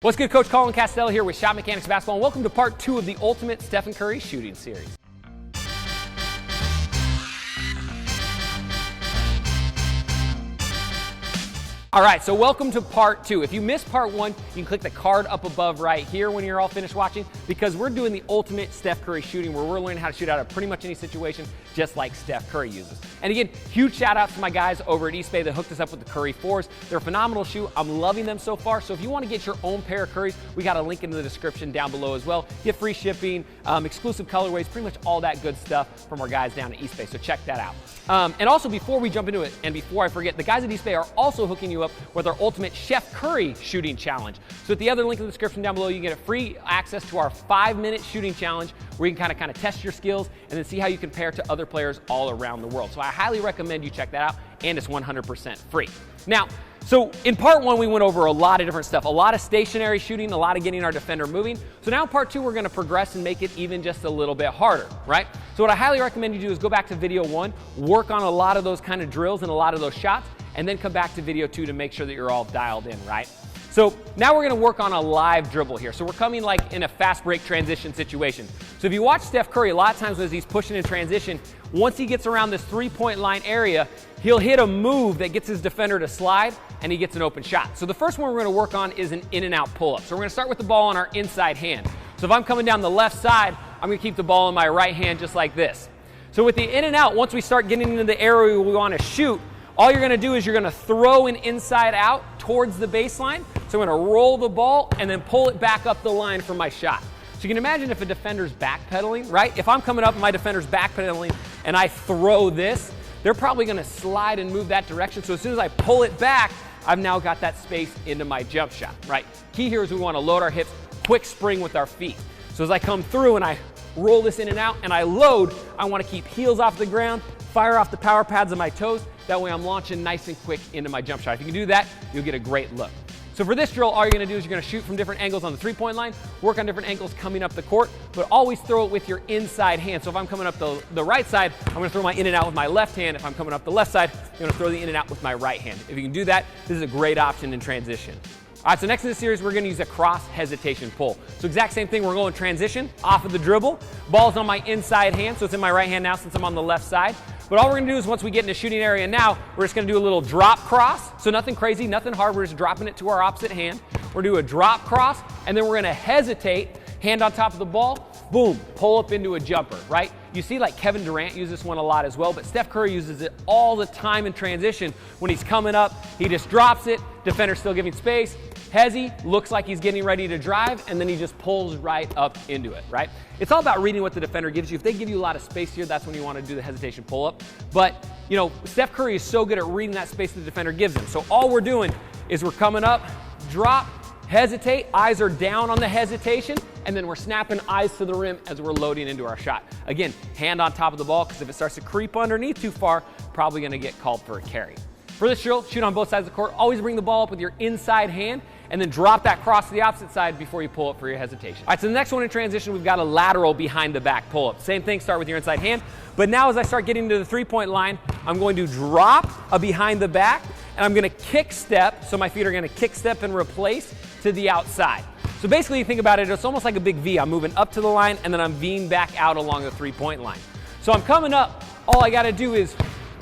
What's good, Coach Colin Castello here with Shot Mechanics Basketball, and welcome to part 2 of the Ultimate Stephen Curry Shooting Series. All right, so welcome to part 2. If you missed part 1, you can click the card up above right here when you're all finished watching, because we're doing the ultimate Steph Curry shooting, where we're learning how to shoot out of pretty much any situation, just like Steph Curry uses. And again, huge shout out to my guys over at Eastbay that hooked us up with the Curry 4s. They're a phenomenal shoe. I'm loving them so far. So if you want to get your own pair of Currys, we got a link in the description down below as well. Get free shipping, exclusive colorways, pretty much all that good stuff from our guys down at Eastbay. So check that out. And also, before we jump into it, and before I forget, the guys at Eastbay are also hooking you up with our ultimate Chef Curry shooting challenge. So at the other link in the description down below, you can get a free access to our 5-minute shooting challenge, where you can kind of test your skills and then see how you compare to other players all around the world. So I highly recommend you check that out, and it's 100% free. Now, so in part 1, we went over a lot of different stuff, a lot of stationary shooting, a lot of getting our defender moving. So now in part 2, we're going to progress and make it even just a little bit harder, right? So what I highly recommend you do is go back to video 1, work on a lot of those kind of drills and a lot of those shots, and then come back to video 2 to make sure that you're all dialed in, right? So now we're going to work on a live dribble here. So we're coming like in a fast break transition situation. So if you watch Steph Curry, a lot of times as he's pushing in transition, once he gets around this 3-point line area, he'll hit a move that gets his defender to slide, and he gets an open shot. So the first one we're going to work on is an in and out pull-up. So we're going to start with the ball on our inside hand. So if I'm coming down the left side, I'm going to keep the ball in my right hand just like this. So with the in and out, once we start getting into the area we want to shoot, all you're going to do is you're going to throw an inside out towards the baseline. So I'm going to roll the ball and then pull it back up the line for my shot. So you can imagine if a defender's backpedaling, right? If I'm coming up and my defender's backpedaling and I throw this, they're probably going to slide and move that direction. So as soon as I pull it back, I've now got that space into my jump shot, right? Key here is we want to load our hips, quick spring with our feet. So as I come through and I roll this in and out and I load, I want to keep heels off the ground, fire off the power pads of my toes. That way I'm launching nice and quick into my jump shot. If you can do that, you'll get a great look. So for this drill, all you're going to do is you're going to shoot from different angles on the 3-point line, work on different angles coming up the court, but always throw it with your inside hand. So if I'm coming up the right side, I'm going to throw my in and out with my left hand. If I'm coming up the left side, I'm going to throw the in and out with my right hand. If you can do that, this is a great option in transition. All right, so next in the series, we're going to use a cross hesitation pull. So exact same thing, we're going transition off of the dribble. Ball's on my inside hand, so it's in my right hand now since I'm on the left side. But all we're going to do is once we get in the shooting area now, we're just going to do a little drop cross. So nothing crazy, nothing hard. We're just dropping it to our opposite hand. We're going to do a drop cross, and then we're going to hesitate, hand on top of the ball, boom, pull up into a jumper, right? You see like Kevin Durant uses this one a lot as well, but Steph Curry uses it all the time in transition. When he's coming up, he just drops it, defender's still giving space, hezzy, looks like he's getting ready to drive, and then he just pulls right up into it, right? It's all about reading what the defender gives you. If they give you a lot of space here, that's when you want to do the hesitation pull-up. But, you know, Steph Curry is so good at reading that space the defender gives him. So all we're doing is we're coming up, drop, hesitate, eyes are down on the hesitation, and then we're snapping eyes to the rim as we're loading into our shot. Again, hand on top of the ball, because if it starts to creep underneath too far, probably going to get called for a carry. For this drill, shoot on both sides of the court. Always bring the ball up with your inside hand, and then drop that cross to the opposite side before you pull it for your hesitation. All right, so the next one in transition, we've got a lateral behind the back pull-up. Same thing, start with your inside hand. But now as I start getting to the 3-point line, I'm going to drop a behind the back, and I'm going to kick step. So my feet are going to kick step and replace to the outside. So basically, you think about it, it's almost like a big V. I'm moving up to the line, and then I'm V'ing back out along the 3-point line. So I'm coming up, all I got to do is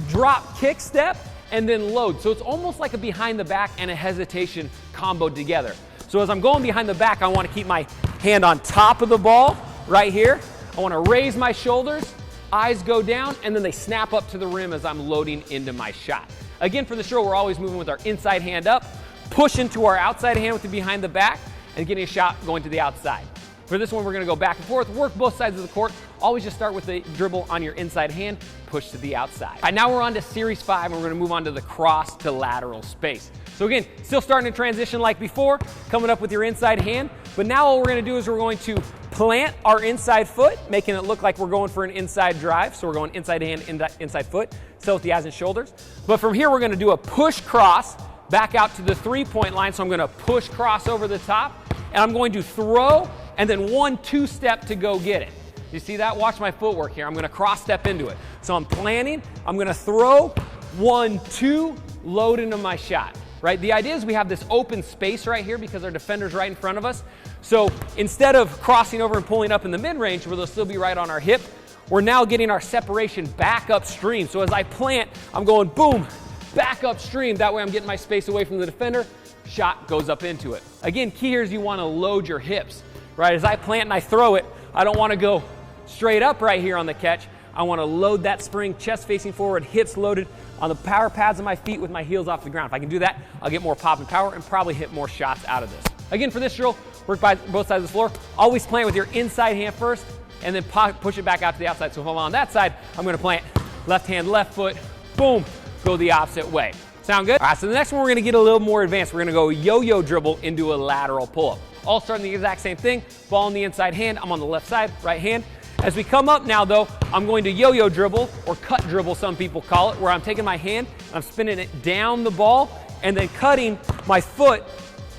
drop, kick step, and then load. So it's almost like a behind the back and a hesitation comboed together. So as I'm going behind the back, I want to keep my hand on top of the ball right here. I want to raise my shoulders, eyes go down, and then they snap up to the rim as I'm loading into my shot. Again, for the drill, we're always moving with our inside hand up, push into our outside hand with the behind the back, and getting a shot going to the outside. For this one, we're going to go back and forth, work both sides of the court. Always just start with the dribble on your inside hand, push to the outside. All right, now we're on to Series 5, and we're going to move on to the cross to lateral space. So again, still starting in transition like before, coming up with your inside hand. But now all we're going to do is we're going to plant our inside foot, making it look like we're going for an inside drive. So we're going inside hand, inside foot, still with the eyes and shoulders. But from here, we're going to do a push cross back out to the 3-point line. So I'm going to push cross over the top, and I'm going to throw, and then 1-2 step to go get it. You see that? Watch my footwork here. I'm going to cross step into it. So I'm planning, I'm going to throw, 1-2, load into my shot. right? The idea is we have this open space right here because our defender's right in front of us. So instead of crossing over and pulling up in the mid-range where they'll still be right on our hip, we're now getting our separation back upstream. So as I plant, I'm going boom, back upstream. That way I'm getting my space away from the defender. Shot goes up into it. Again, key here is you want to load your hips, right? As I plant and I throw it, I don't want to go straight up right here on the catch. I want to load that spring, chest facing forward, hips loaded on the power pads of my feet with my heels off the ground. If I can do that, I'll get more pop and power and probably hit more shots out of this. Again, for this drill, work by both sides of the floor. Always plant with your inside hand first and then push it back out to the outside. So if I'm on that side, I'm going to plant left hand, left foot, boom, go the opposite way. Sound good? All right, so the next one we're going to get a little more advanced. We're going to go yo-yo dribble into a lateral pull-up. All starting the exact same thing. Ball in the inside hand. I'm on the left side, right hand. As we come up now, though, I'm going to yo-yo dribble, or cut dribble, some people call it, where I'm taking my hand and I'm spinning it down the ball and then cutting my foot,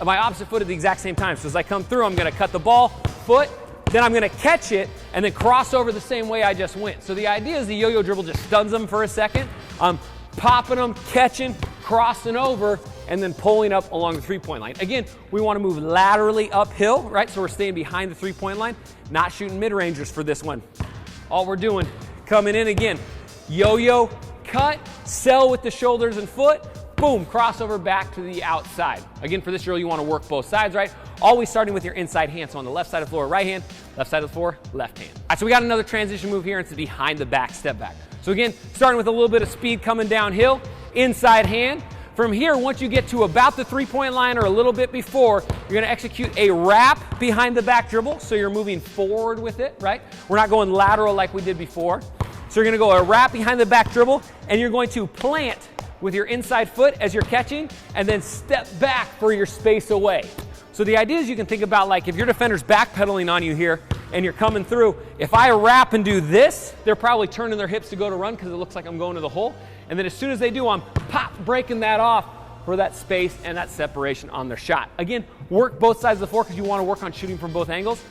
my opposite foot at the exact same time. So as I come through, I'm going to cut the ball, foot, then I'm going to catch it and then cross over the same way I just went. So the idea is the yo-yo dribble just stuns them for a second. I'm popping them, catching, crossing over, and then pulling up along the three-point line. Again, we want to move laterally uphill, right? So we're staying behind the three-point line, not shooting mid-rangers for this one. All we're doing, coming in again, yo-yo, cut, sell with the shoulders and foot, boom, crossover back to the outside. Again, for this drill, you want to work both sides, right? Always starting with your inside hand. So on the left side of the floor, right hand, left side of the floor, left hand. All right, so we got another transition move here. It's the behind the back step back. So again, starting with a little bit of speed coming downhill, inside hand. From here, once you get to about the three-point line or a little bit before, you're going to execute a wrap behind the back dribble. So you're moving forward with it, right? We're not going lateral like we did before. So you're going to go a wrap behind the back dribble, and you're going to plant with your inside foot as you're catching, and then step back for your space away. So the idea is you can think about, like, if your defender's backpedaling on you here and you're coming through, if I wrap and do this, they're probably turning their hips to go to run because it looks like I'm going to the hole. And then as soon as they do, I'm pop, breaking that off for that space and that separation on their shot. Again, work both sides of the floor because you want to work on shooting from both angles.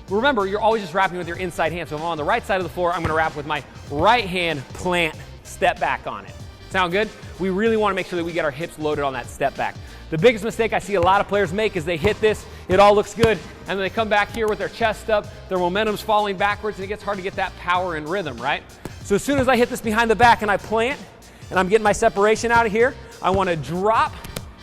Remember, you're always just wrapping with your inside hand. So if I'm on the right side of the floor, I'm going to wrap with my right hand, plant, step back on it. Sound good? We really want to make sure that we get our hips loaded on that step back. The biggest mistake I see a lot of players make is they hit this, it all looks good, and then they come back here with their chest up, their momentum's falling backwards, and it gets hard to get that power and rhythm, right? So as soon as I hit this behind the back and I plant, and I'm getting my separation out of here, I want to drop,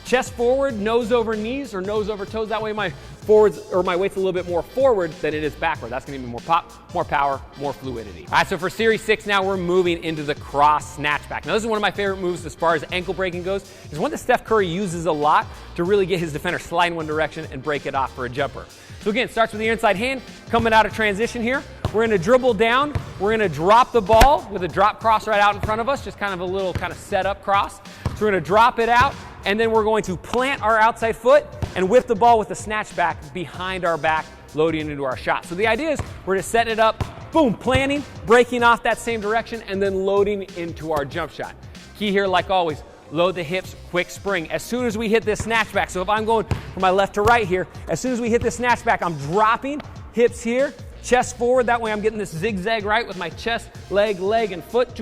chest forward, nose over knees, or nose over toes. That way my forwards, or my weight's a little bit more forward than it is backward. That's going to give me more pop, more power, more fluidity. All right, so for Series 6 now, we're moving into the cross snatch back. Now this is one of my favorite moves as far as ankle breaking goes. It's one that Steph Curry uses a lot to really get his defender sliding one direction and break it off for a jumper. So again, starts with the inside hand, coming out of transition here. We're going to dribble down. We're going to drop the ball with a drop cross right out in front of us, just kind of a little kind of setup cross. So we're going to drop it out, and then we're going to plant our outside foot and whip the ball with the snatch back behind our back, loading into our shot. So the idea is we're just setting it up, boom, planting, breaking off that same direction, and then loading into our jump shot. Key here, like always, load the hips, quick spring. As soon as we hit this snatch back, so if I'm going from my left to right here, as soon as we hit this snatch back, I'm dropping, hips here, chest forward. That way I'm getting this zigzag right with my chest, leg, and foot,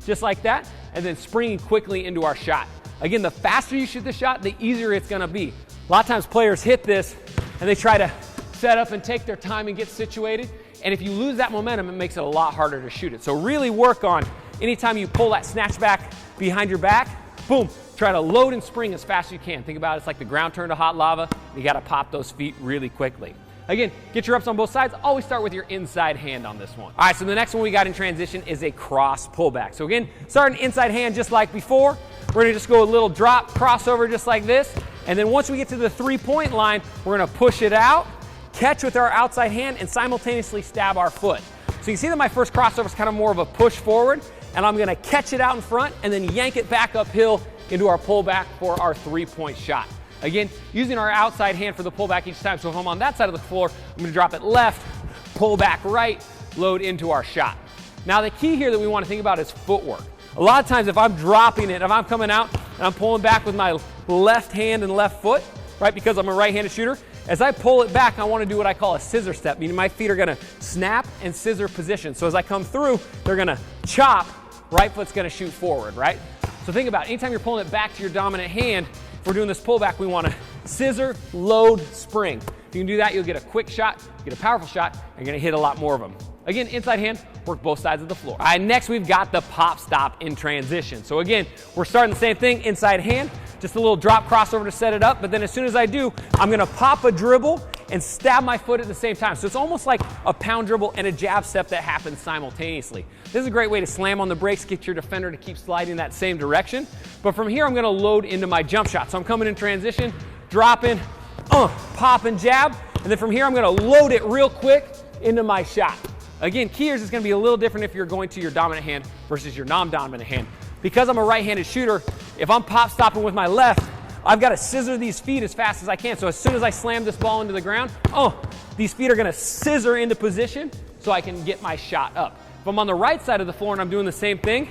just like that, and then springing quickly into our shot. Again, the faster you shoot the shot, the easier it's going to be. A lot of times players hit this and they try to set up and take their time and get situated, and if you lose that momentum, it makes it a lot harder to shoot it. So really work on, anytime you pull that snatch back behind your back, boom, try to load and spring as fast as you can. Think about it, it's like the ground turned to hot lava. You got to pop those feet really quickly. Again, get your reps on both sides. Always start with your inside hand on this one. All right, so the next one we got in transition is a cross pullback. So again, starting inside hand just like before. We're gonna just go a little drop, crossover just like this. And then once we get to the three-point line, we're gonna push it out, catch with our outside hand, and simultaneously stab our foot. So you can see that my first crossover is kind of more of a push forward, and I'm gonna catch it out in front and then yank it back uphill into our pullback for our three-point shot. Again, using our outside hand for the pullback each time. So if I'm on that side of the floor, I'm gonna drop it left, pull back right, load into our shot. Now the key here that we wanna think about is footwork. A lot of times if I'm dropping it, if I'm coming out and I'm pulling back with my left hand and left foot, right, because I'm a right-handed shooter, as I pull it back, I wanna do what I call a scissor step, meaning my feet are gonna snap and scissor position. So as I come through, they're gonna chop, right foot's gonna shoot forward, right? So think about it, anytime you're pulling it back to your dominant hand, if we're doing this pullback, we want to scissor, load, spring. If you can do that, you'll get a quick shot, get a powerful shot, and you're going to hit a lot more of them. Again, inside hand, work both sides of the floor. All right, next we've got the pop stop in transition. So again, we're starting the same thing, inside hand, just a little drop crossover to set it up, but then as soon as I do, I'm gonna pop a dribble and stab my foot at the same time. So it's almost like a pound dribble and a jab step that happens simultaneously. This is a great way to slam on the brakes, get your defender to keep sliding that same direction. But from here, I'm gonna load into my jump shot. So I'm coming in transition, dropping, pop and jab, and then from here, I'm gonna load it real quick into my shot. Again, key here is going to be a little different if you're going to your dominant hand versus your non-dominant hand. Because I'm a right-handed shooter, if I'm pop stopping with my left, I've got to scissor these feet as fast as I can. So as soon as I slam this ball into the ground, these feet are going to scissor into position so I can get my shot up. If I'm on the right side of the floor and I'm doing the same thing,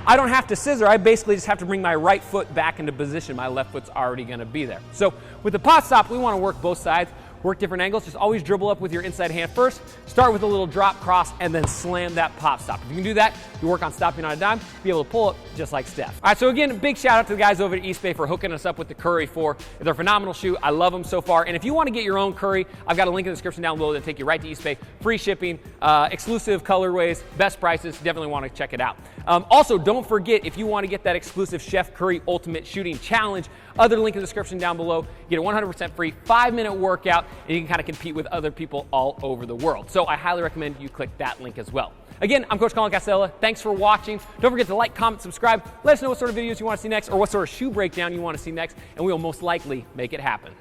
I don't have to scissor. I basically just have to bring my right foot back into position. My left foot's already going to be there. So with the pop stop, we want to work both sides. Work different angles. Just always dribble up with your inside hand first. Start with a little drop cross and then slam that pop stop. If you can do that, you work on stopping on a dime, be able to pull it just like Steph. All right, so again, big shout out to the guys over at Eastbay for hooking us up with the Curry 4. They're a phenomenal shoe. I love them so far. And if you want to get your own Curry, I've got a link in the description down below that take you right to Eastbay. Free shipping, exclusive colorways, best prices. Definitely want to check it out. Also, don't forget, if you want to get that exclusive Chef Curry Ultimate Shooting Challenge, other link in the description down below. You get a 100% free 5-minute workout, and you can kind of compete with other people all over the world. So I highly recommend you click that link as well. Again, I'm Coach Colin CASTELLAW. Thanks for watching. Don't forget to like, comment, subscribe. Let us know what sort of videos you want to see next or what sort of shoe breakdown you want to see next, and we will most likely make it happen.